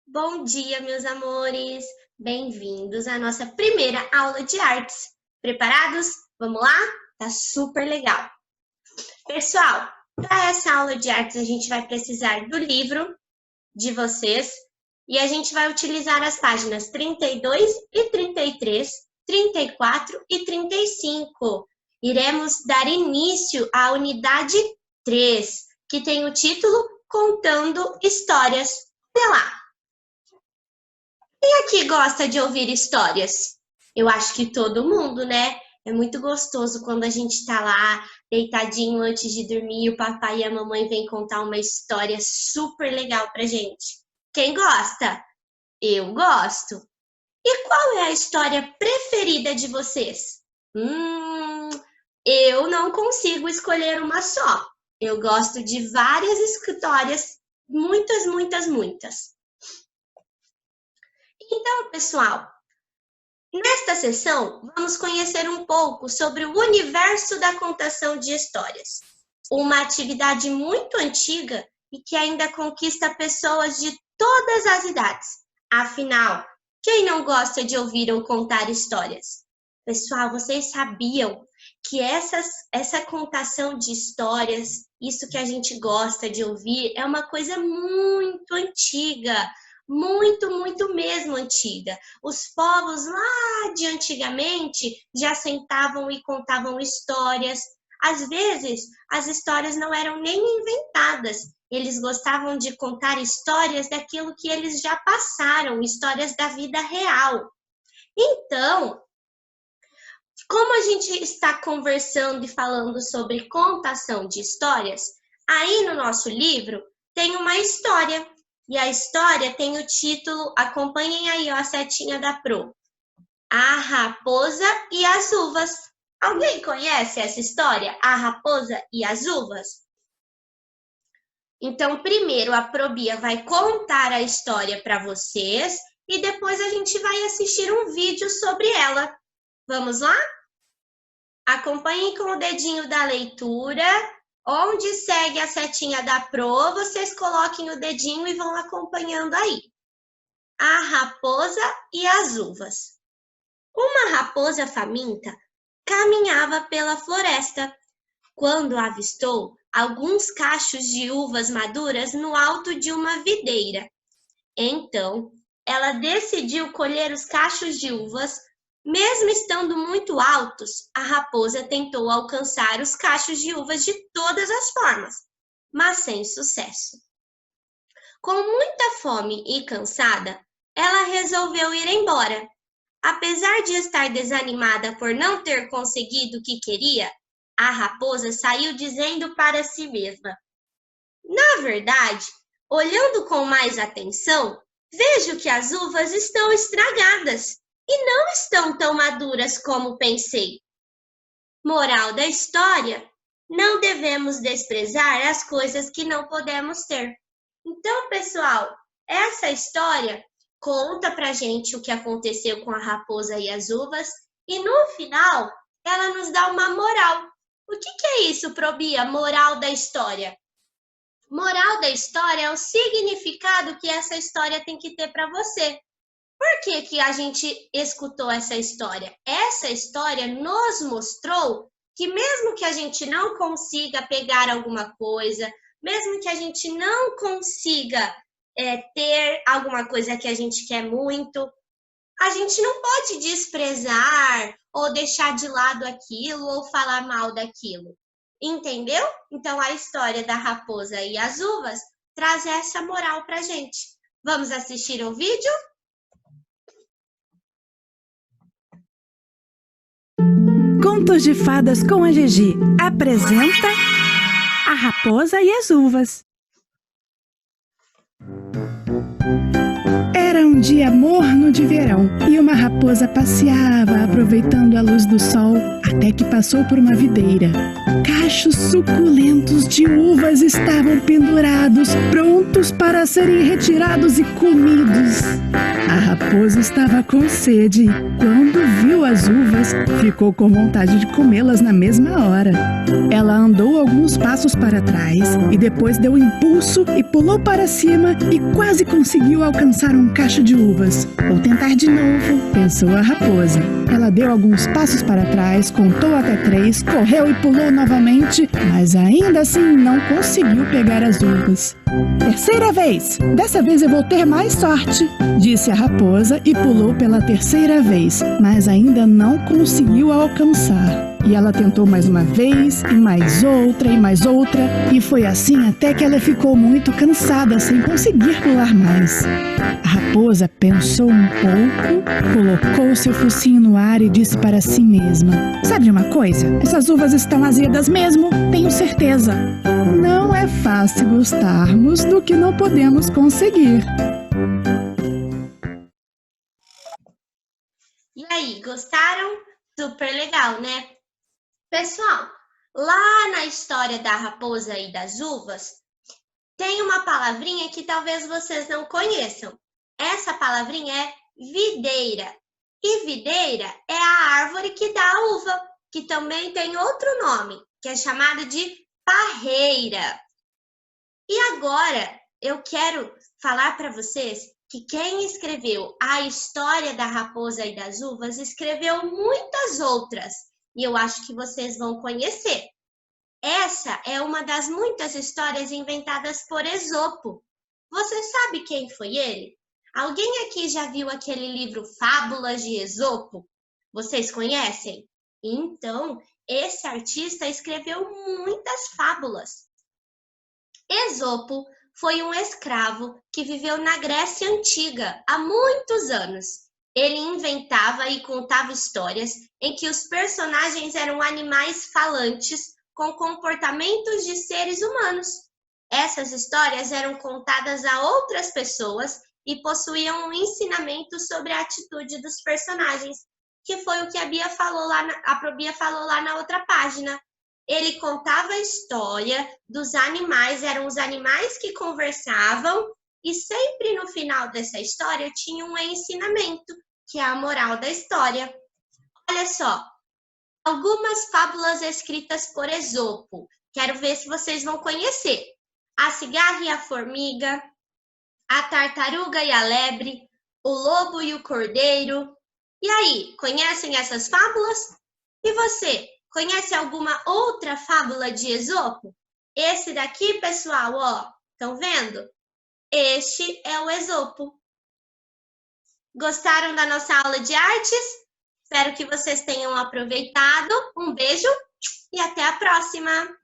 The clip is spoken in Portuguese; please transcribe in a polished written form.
Bom dia, meus amores! Bem-vindos à nossa primeira aula de artes. Preparados? Vamos lá? Tá super legal! Pessoal, para essa aula de artes a gente vai precisar do livro de vocês e a gente vai utilizar as páginas 32 e 33, 34 e 35. Iremos dar início à unidade 3, que tem o título Contando Histórias. Olha lá! Quem aqui gosta de ouvir histórias? Eu acho que todo mundo, né? É muito gostoso quando a gente tá lá, deitadinho antes de dormir, e o papai e a mamãe vêm contar uma história super legal pra gente. Quem gosta? Eu gosto. E qual é a história preferida de vocês? Eu não consigo escolher uma só. Eu gosto de várias histórias, muitas, muitas, muitas. Então, pessoal, nesta sessão, vamos conhecer um pouco sobre o universo da contação de histórias, uma atividade muito antiga e que ainda conquista pessoas de todas as idades. Afinal, quem não gosta de ouvir ou contar histórias? Pessoal, vocês sabiam que essa contação de histórias, isso que a gente gosta de ouvir, é uma coisa muito antiga, muito, muito mesmo antiga. Os povos lá de antigamente já sentavam e contavam histórias. Às vezes, as histórias não eram nem inventadas. Eles gostavam de contar histórias daquilo que eles já passaram, histórias da vida real. Então, como a gente está conversando e falando sobre contação de histórias, aí no nosso livro tem uma história. E a história tem o título, acompanhem aí ó, a setinha da Pro. A Raposa e as Uvas. Alguém conhece essa história? A Raposa e as Uvas? Então, primeiro a Probia vai contar a história para vocês e depois a gente vai assistir um vídeo sobre ela. Vamos lá? Acompanhem com o dedinho da leitura. Onde segue a setinha da Pro, vocês coloquem o dedinho e vão acompanhando aí. A Raposa e as Uvas. Uma raposa faminta caminhava pela floresta quando avistou alguns cachos de uvas maduras no alto de uma videira. Então, ela decidiu colher os cachos de uvas. Mesmo estando muito altos, a raposa tentou alcançar os cachos de uvas de todas as formas, mas sem sucesso. Com muita fome e cansada, ela resolveu ir embora. Apesar de estar desanimada por não ter conseguido o que queria, a raposa saiu dizendo para si mesma: "Na verdade, olhando com mais atenção, vejo que as uvas estão estragadas e não estão tão maduras como pensei." Moral da história: não devemos desprezar as coisas que não podemos ter. Então, pessoal, essa história conta pra gente o que aconteceu com a raposa e as uvas e no final ela nos dá uma moral. O que é isso, Probia? Moral da história? Moral da história é o significado que essa história tem que ter para você. Por que a gente escutou essa história? Essa história nos mostrou que mesmo que a gente não consiga pegar alguma coisa, mesmo que a gente não consiga ter alguma coisa que a gente quer muito, a gente não pode desprezar ou deixar de lado aquilo ou falar mal daquilo. Entendeu? Então a história da raposa e as uvas traz essa moral pra gente. Vamos assistir o vídeo? Contos de Fadas com a Gigi apresenta A Raposa e as Uvas. Era um dia morno de verão e uma raposa passeava aproveitando a luz do sol até que passou por uma videira. Cachos suculentos de uvas estavam pendurados, prontos para serem retirados e comidos. A raposa estava com sede. Quando viu as uvas, ficou com vontade de comê-las na mesma hora. Ela andou alguns passos para trás e depois deu um impulso e pulou para cima e quase conseguiu alcançar um cacho de uvas. Vou tentar de novo, pensou a raposa. Ela deu alguns passos para trás, contou até 3, correu e pulou novamente, mas ainda assim não conseguiu pegar as uvas. Terceira vez! Dessa vez eu vou ter mais sorte, disse a raposa e pulou pela terceira vez, mas ainda não conseguiu alcançar. E ela tentou mais uma vez, e mais outra, e foi assim até que ela ficou muito cansada, sem conseguir pular mais. A raposa pensou um pouco, colocou seu focinho no ar e disse para si mesma: sabe de uma coisa? Essas uvas estão azedas mesmo, tenho certeza. Não é fácil gostarmos do que não podemos conseguir. E aí, gostaram? Super legal, né? Pessoal, lá na história da raposa e das uvas, tem uma palavrinha que talvez vocês não conheçam. Essa palavrinha é videira. E videira é a árvore que dá a uva, que também tem outro nome, que é chamada de parreira. E agora eu quero falar para vocês que quem escreveu a história da raposa e das uvas escreveu muitas outras. E eu acho que vocês vão conhecer. Essa é uma das muitas histórias inventadas por Esopo. Você sabe quem foi ele? Alguém aqui já viu aquele livro Fábulas de Esopo? Vocês conhecem? Então, esse artista escreveu muitas fábulas. Esopo foi um escravo que viveu na Grécia Antiga há muitos anos. Ele inventava e contava histórias em que os personagens eram animais falantes com comportamentos de seres humanos. Essas histórias eram contadas a outras pessoas e possuíam um ensinamento sobre a atitude dos personagens, que foi o que a Bia falou lá na outra página. Ele contava a história dos animais, eram os animais que conversavam, e sempre no final dessa história tinha um ensinamento, que é a moral da história. Olha só, algumas fábulas escritas por Esopo. Quero ver se vocês vão conhecer. A cigarra e a formiga, a tartaruga e a lebre, o lobo e o cordeiro. E aí, conhecem essas fábulas? E você, conhece alguma outra fábula de Esopo? Esse daqui, pessoal, ó, estão vendo? Este é o Esopo. Gostaram da nossa aula de artes? Espero que vocês tenham aproveitado. Um beijo e até a próxima!